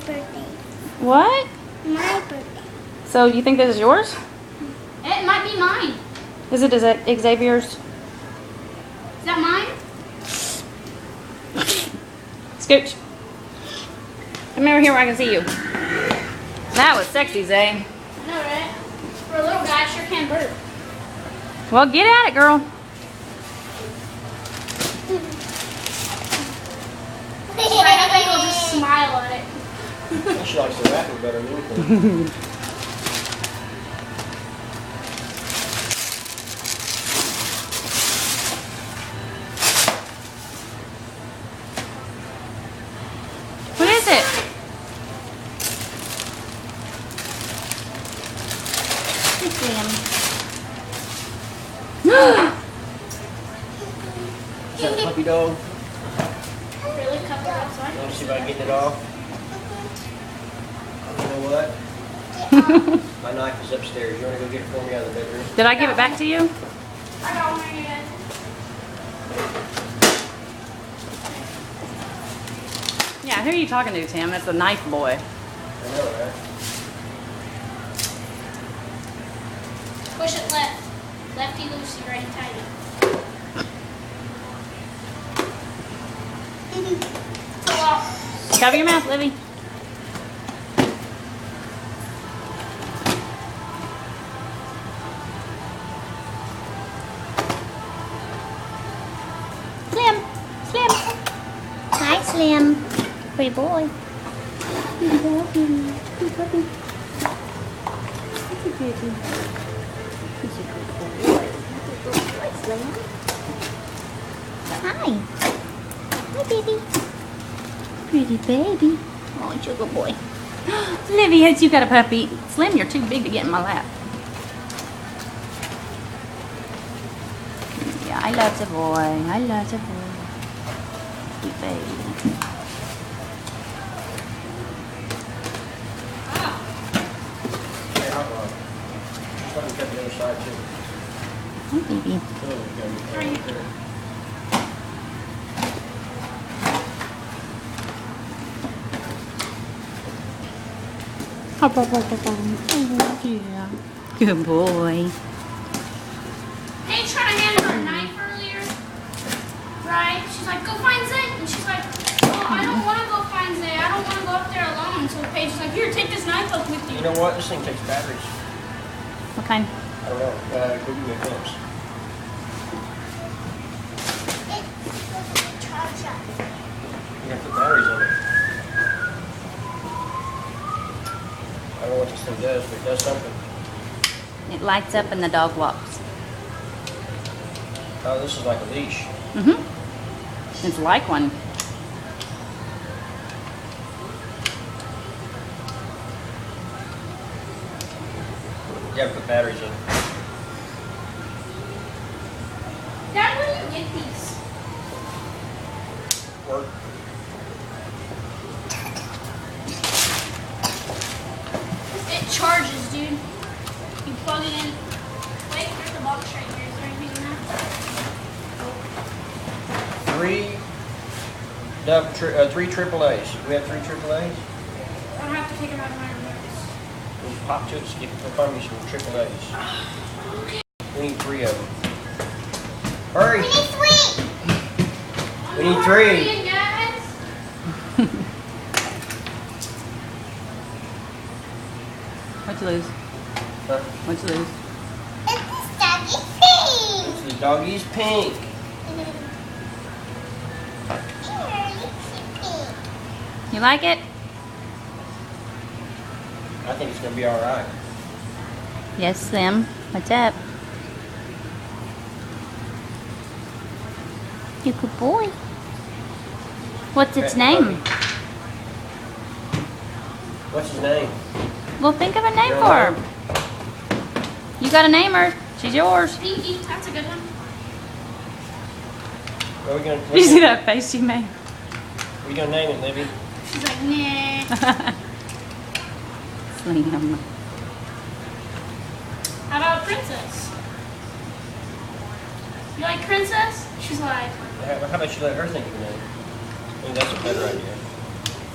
birthday. What? My birthday. So you think this is yours? It might be mine. Is it Xavier's? Is that mine? Scooch. Come over here where I can see you. That was sexy, Zay. I know, right? For a little guy, I sure can burp. Well, get at it, girl. I think I'll just smile at it. She likes the wrapping better than anything. What is it? It's Liam. Is that a puppy dog? Really cut it outside. Want to see if I can get it off? You know what? My knife is upstairs. You want to go get it for me out of the bedroom? Did I give it back to you? I got one right here. Yeah, who are you talking to, Tim? That's the knife boy. I know, right? Push it left. Lefty loosey, righty tighty. Pull off. Cover your mouth, Livy. Slim. Slim. Hi, Slim. Pretty boy. Pretty puppy. Pretty puppy. He's a good boy. He's a good boy. He's a good boy, Slim. Hi. Hi, baby. Pretty baby. Oh, you're a good boy. Livy, has you got a puppy? Slim, you're too big to get in my lap. Yeah, I love the boy. I love the boy. Sweet baby. Hey, hot rod. Just let me cut the other side too. Hi, baby. Oh, okay. Oh, yeah. Good boy. Hey, trying to hand her a knife earlier. Right? She's like, go find Zay. And she's like, oh, I don't want to go find Zay. I don't want to go up there alone. So Paige is like, here, take this knife up with you. You know what? This thing takes batteries. What kind? I don't know. Go give me a glimpse. You have to put batteries in it. I don't know what this thing does, but it does something. It lights up and the dog walks. Oh, this is like a leash. Mm-hmm. It's like one. You have to put batteries in. Dad, where do you get these? Work. It charges, dude. You plug it in. Wait, there's the box right here. Is there anything in that? Three AAAs. We have three AAAs. I don't have to take them out of my remotes. We'll pop to it so you can find me some AAAs. We need three of them. Hurry! We need 3. We need 3. Guys. What'd you lose? Huh? What'd you lose? It's the doggy pink. The doggy's pink. You like it? I think it's gonna be all right. Yes, Slim. What's up? You good boy. What's its Okay, name? What's his name? Well, think of a name Your for her. name? You gotta name her. She's yours. Pinky, that's a good one. What are we gonna? Did you see that face she made? What are you gonna name it, Libby? She's like, nah. Slim. How about Princess? You like Princess? She's like, How about you let her think of a name? I think that's a better idea.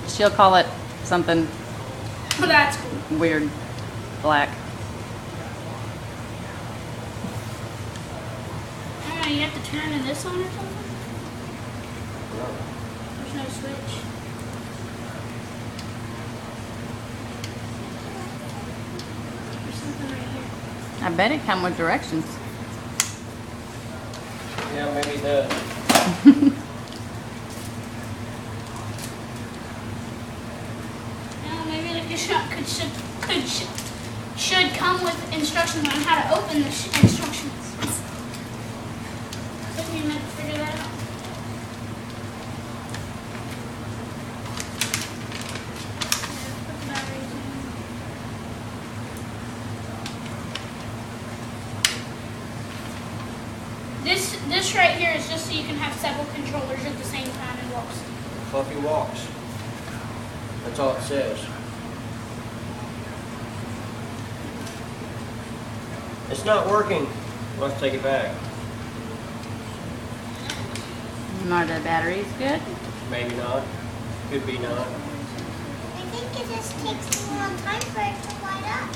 She'll call it something Oh, that's cool. weird black. Oh, you have to turn this on or something? There's no switch. There's something right here. I bet it come with directions. Yeah, maybe it does. No, maybe like should come with instructions on how to open the instructions. Took me a minute to figure that out. Put the batteries in. This right here is just so you can have several controllers at the same time and walks. Fluffy walks. That's all it says. It's not working. Let's take it back. Are the batteries good? Maybe not. Could be not. I think it just takes a long time for it to light up.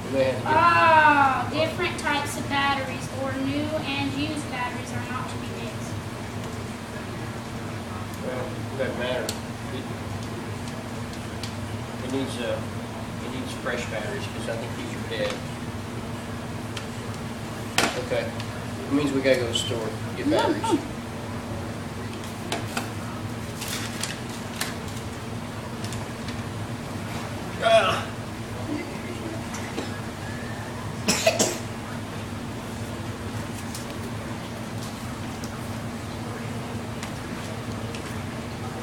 We may have to get. Ah, different types of batteries or new and used batteries are not to be mixed. Well, it doesn't matter. It needs fresh batteries because I think these are dead. Okay. It means we gotta go to the store and get batteries. Ah.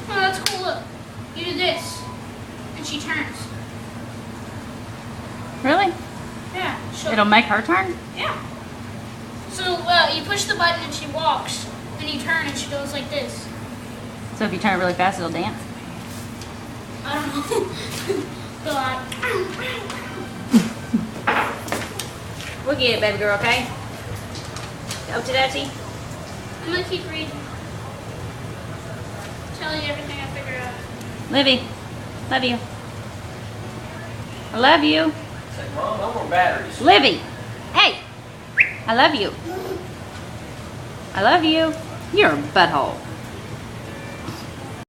Oh, that's cool. Look, you do this, and she turns. Really? Yeah. It'll make her turn? Yeah. So you push the button and she walks, and you turn and she goes like this. So if you turn it really fast, it'll dance? I don't know. Go like. We'll get it, baby girl, okay? Up to Daddy. I'm gonna keep reading. Tell you everything I figure out. Livy, love you. I love you. Say, Mom, no more batteries. Livy, hey, I love you. I love you. You're a butthole.